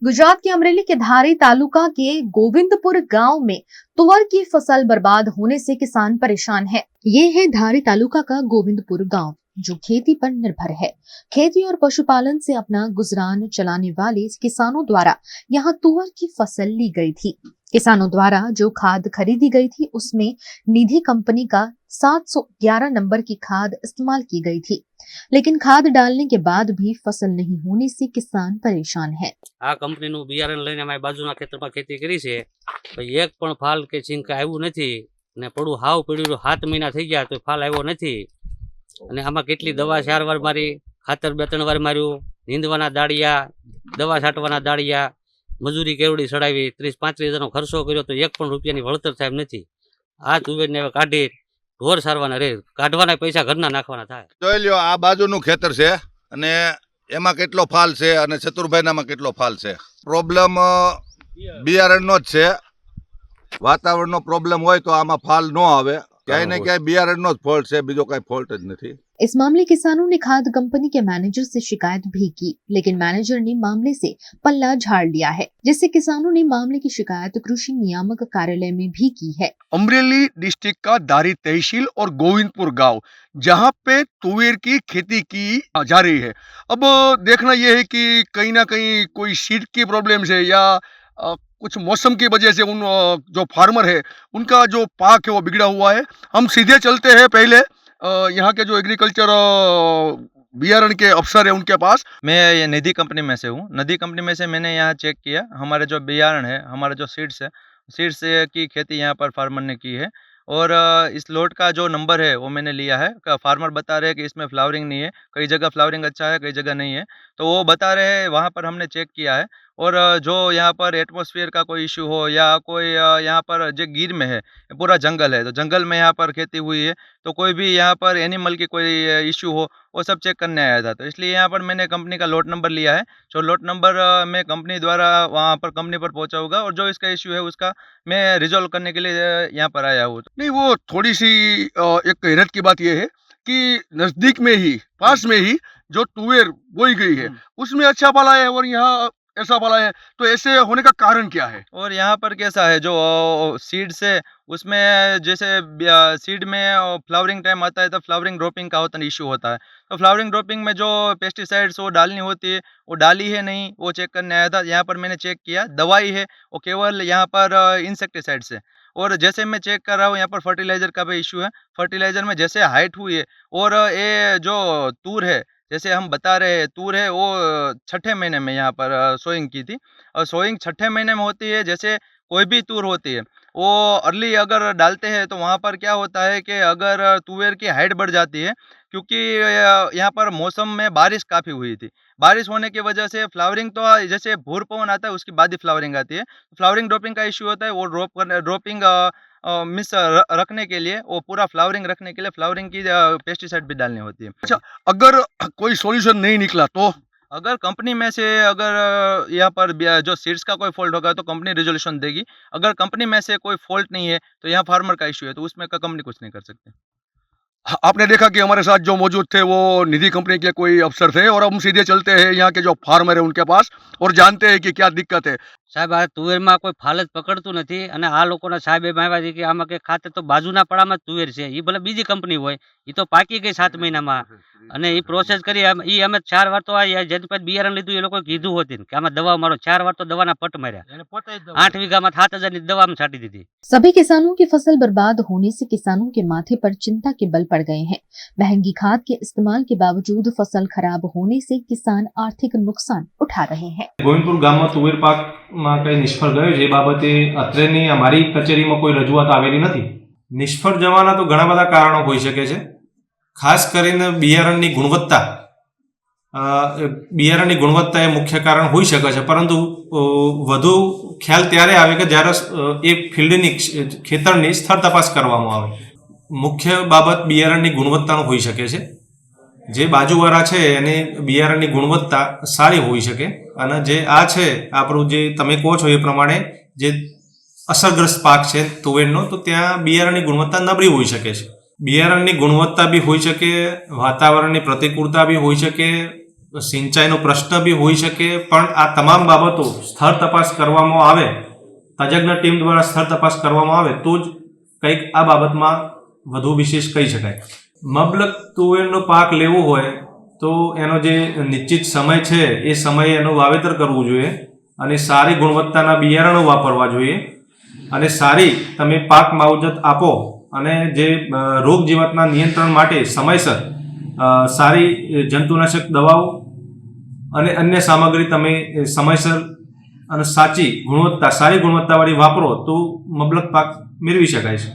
गुजरात के अमरेली के धारी तालुका के गोविंदपुर गांव में तुअर की फसल बर्बाद होने से किसान परेशान है। ये है धारी तालुका का गोविंदपुर गांव जो खेती पर निर्भर है। खेती और पशुपालन से अपना गुजरान चलाने वाले किसानों द्वारा यहाँ तुअर की फसल ली गई थी। किसानों द्वारा जो खाद खरीदी गई थी उसमें निधि कंपनी का 711 नंबर की खाद इस्तेमाल की गई थी, लेकिन खाद डालने के बाद भी फसल नहीं होने से किसान परेशान है। आ कंपनीનું બિયારણ લઈને અમે બાજુના ખેતરમાં ખેતી કરી છે, તો એક પણ ફાલ કે છીંક આવ્યું નથી ને પડું હાવ પડ્યું 7 મહિના થઈ ગયા તો ફાલ આવ્યો નથી। અને આમાં કેટલી દવા 4 વાર મારી, ખાતર 2-3 વાર માર્યું, નીંદવાના દાળિયા, દવા છાંટવાના દાળિયા, મજૂરી કેવડી ચડાવી, 30-35 હજારનો ખર્ચો કર્યો તો એક પણ રૂપિયાની વળતર સાહેબ નથી। આ તુવેરને હવે કાઢી ઢોર સારવાના રે, કાઢવાના પૈસા ઘરના નાખવાના થાય। જોઈ લ્યો આ બાજુનું ખેતર છે અને એમાં કેટલો ફાલ છે અને ચતુરભાઈનામાં કેટલો ફાલ છે। પ્રોબ્લેમ બિયારણનો જ છે। વાતાવરણનો પ્રોબ્લેમ હોય તો આમાં ફાલ ન આવે, ક્યાંય ને ક્યાંય બિયારણનો જ ફોલ્ટ છે, બીજો કઈ ફોલ્ટ જ નથી। इस मामले किसानों ने खाद कंपनी के मैनेजर से शिकायत भी की, लेकिन मैनेजर ने मामले से पल्ला झाड़ लिया है, जिससे किसानों ने मामले की शिकायत कृषि नियामक कार्यालय में भी की है। अमरेली डिस्ट्रिक्ट का धारी तहसील और गोविंदपुर गांव, जहां पे तुवेर की खेती की जा रही है। अब देखना यह है कि कहीं ना कहीं कोई सीड की प्रॉब्लम है या कुछ मौसम की वजह से उन जो फार्मर है उनका जो पाक है वो बिगड़ा हुआ है। हम सीधे चलते हैं पहले यहाँ के जो एग्रीकल्चर बियारण के अफसर है उनके पास। मैं ये निधि कंपनी में से हूँ। निधि कंपनी में से मैंने यहाँ चेक किया, हमारे जो बियारण है, हमारे जो सीड्स है, सीड्स की खेती यहाँ पर फार्मर ने की है और इस लोट का जो नंबर है वो मैंने लिया है। फार्मर बता रहे हैं कि इसमें फ्लावरिंग नहीं है, कई जगह फ्लावरिंग अच्छा है, कई जगह नहीं है, तो वो बता रहे हैं, वहाँ पर हमने चेक किया है। और जो यहाँ पर एटमॉस्फेयर का कोई इशू हो या कोई यहाँ पर जो गिर में है पूरा जंगल है, तो जंगल में यहाँ पर खेती हुई है, तो कोई भी यहाँ पर एनिमल की कोई इशू हो वो सब चेक करने आया था। तो इसलिए यहाँ पर मैंने कंपनी का लोट नंबर लिया है, जो लोट नंबर मैं कंपनी द्वारा वहाँ पर कंपनी पर पहुँचा होगा और जो इसका इशू है उसका मैं रिजॉल्व करने के लिए यहाँ पर आया हूँ। नहीं, वो थोड़ी सी एक हैरत की बात यह है कि नजदीक में ही, पास में ही जो तुवेर बोई गई है उसमें अच्छा पाला है और यहाँ ऐसा पाला है, तो ऐसे होने का कारण क्या है? और यहाँ पर कैसा है, जो सीड से उसमें जैसे सीड में फ्लावरिंग टाइम आता है तो फ्लावरिंग ड्रॉपिंग का होता इशू होता है, तो फ्लावरिंग ड्रॉपिंग में जो पेस्टिसाइड्स वो डालनी होती है वो डाली है नहीं, वो चेक करने आया था। यहाँ पर मैंने चेक किया, दवाई है वो केवल यहाँ पर इंसेक्टिसाइड्स है। और जैसे मैं चेक कर रहा हूँ यहाँ पर फर्टिलाइजर का भी इशू है, फर्टिलाइजर में जैसे हाइट हुई है और ये जो तूर है, जैसे हम बता रहे हैं तूर है वो 6ठे महीने में यहाँ पर सोइंग की थी और सोइंग 6ठे महीने में होती है। जैसे कोई भी तूर होती है वो अर्ली अगर डालते हैं तो वहाँ पर क्या होता है कि अगर तुवेर की हाइट बढ़ जाती है, क्योंकि यहाँ पर मौसम में बारिश काफ़ी हुई थी, बारिश होने की वजह से फ्लावरिंग तो जैसे भूर पवन आता है उसके बाद ही फ्लावरिंग आती है, फ्लावरिंग ड्रॉपिंग का इशू होता है। वो ड्रॉपिंग मिस रखने के लिए, वो पूरा फ्लावरिंग रखने के लिए फ्लावरिंग की पेस्टिसाइड भी डालनी होती है। अच्छा, अगर कोई सॉल्यूशन नहीं निकला तो अगर कंपनी में से अगर यहाँ पर जो सीड्स का कोई फॉल्ट होगा तो कंपनी रिजोल्यूशन देगी। अगर कंपनी में से कोई फॉल्ट नहीं है तो यहाँ फार्मर का इशू है, तो उसमें का कंपनी कुछ नहीं कर सकती। आपने देखा कि हमारे साथ जो मौजूद थे वो निधि कंपनी के कोई अफसर थे और हम सीधे चलते हैं यहाँ के जो फार्मर है उनके पास और जानते हैं कि क्या दिक्कत है। સાહેબ આ તુવેરમાં કોઈ ફાલ જ પકડતું નથી અને આ લોકોના સાહેબ એમ આવ્યા છે કે આમાં કે ખાતર તો બાજુના પડામાં જ તુવેર છે, એ ભલે બીજી કંપની હોય, એ તો પાકી ગઈ 7 મહિનામાં અને એ પ્રોસેસ કરી એ અમે 4 વાર તો આ જેની પાસે બિયારણ લીધું એ લોકોએ કીધું હોતી કે આમાં દવા મારો, 4 વાર તો દવાના પટ માર્યા, 8 વીઘામાં 7,000 ની દવા અમે છાંટી દીધી। सभी किसानों की फसल बर्बाद होने से किसानों के माथे पर चिंता के बल पड़ गए हैं। महंगी खाद के इस्तेमाल के बावजूद फसल खराब होने से किसान आर्थिक नुकसान उठा रहे हैं। गोविंदपुर गाम में तुवेर पाक में कई निष्फળ ગયો છે એ બાબતે અત્રેની અમારી કચેરીમાં કોઈ રજૂઆત આવેલી નથી। નિષ્ફળ જવાના તો ઘણા બધા કારણો હોઈ શકે છે, ખાસ કરીને બિયારણની ગુણવત્તા એ મુખ્ય કારણ હોઈ શકે છે, પરંતુ વધુ ખ્યાલ ત્યારે આવે કે જ્યારે એ ફિલ્ડની ખેતરની સ્થળ તપાસ કરવામાં આવે। મુખ્ય બાબત બિયારણની ગુણવત્તાનો હોઈ શકે છે। જે બાજુવાળા છે એને બિયારણની ગુણવત્તા સારી હોઈ શકે અને જે આ છે આપણું જે તમે કહો છો એ પ્રમાણે જે અસરગ્રસ્ત પાક છે તુવેરનો, તો ત્યાં બિયારણની ગુણવત્તા નબળી હોઈ શકે છે। બિયારણની ગુણવત્તા બી હોઈ શકે, વાતાવરણની પ્રતિકૂળતા બી હોઈ શકે, સિંચાઈનો પ્રશ્ન બી હોઈ શકે, પણ આ તમામ બાબતો સ્થળ તપાસ કરવામાં આવે, તજજ્ઞ ટીમ દ્વારા સ્થળ તપાસ કરવામાં આવે તો જ કંઈક આ બાબતમાં વધુ વિશેષ કહી શકાય. મબલક તુવેરનો પાક લેવો હોય તો એનો જે નિશ્ચિત સમય છે એ સમયે એનું વાવેતર કરવું જોઈએ અને સારી ગુણવત્તાના બિયારણો વાપરવા જોઈએ અને સારી તમે પાક માવજત આપો અને જે રોગ જીવાતના નિયંત્રણ માટે સમયસર સારી જંતુનાશક દવાઓ અને અન્ય સામગ્રી તમે સમયસર અને સારી ગુણવત્તાવાળી વાપરો તો મબલક પાક મેળવી શકાય છે.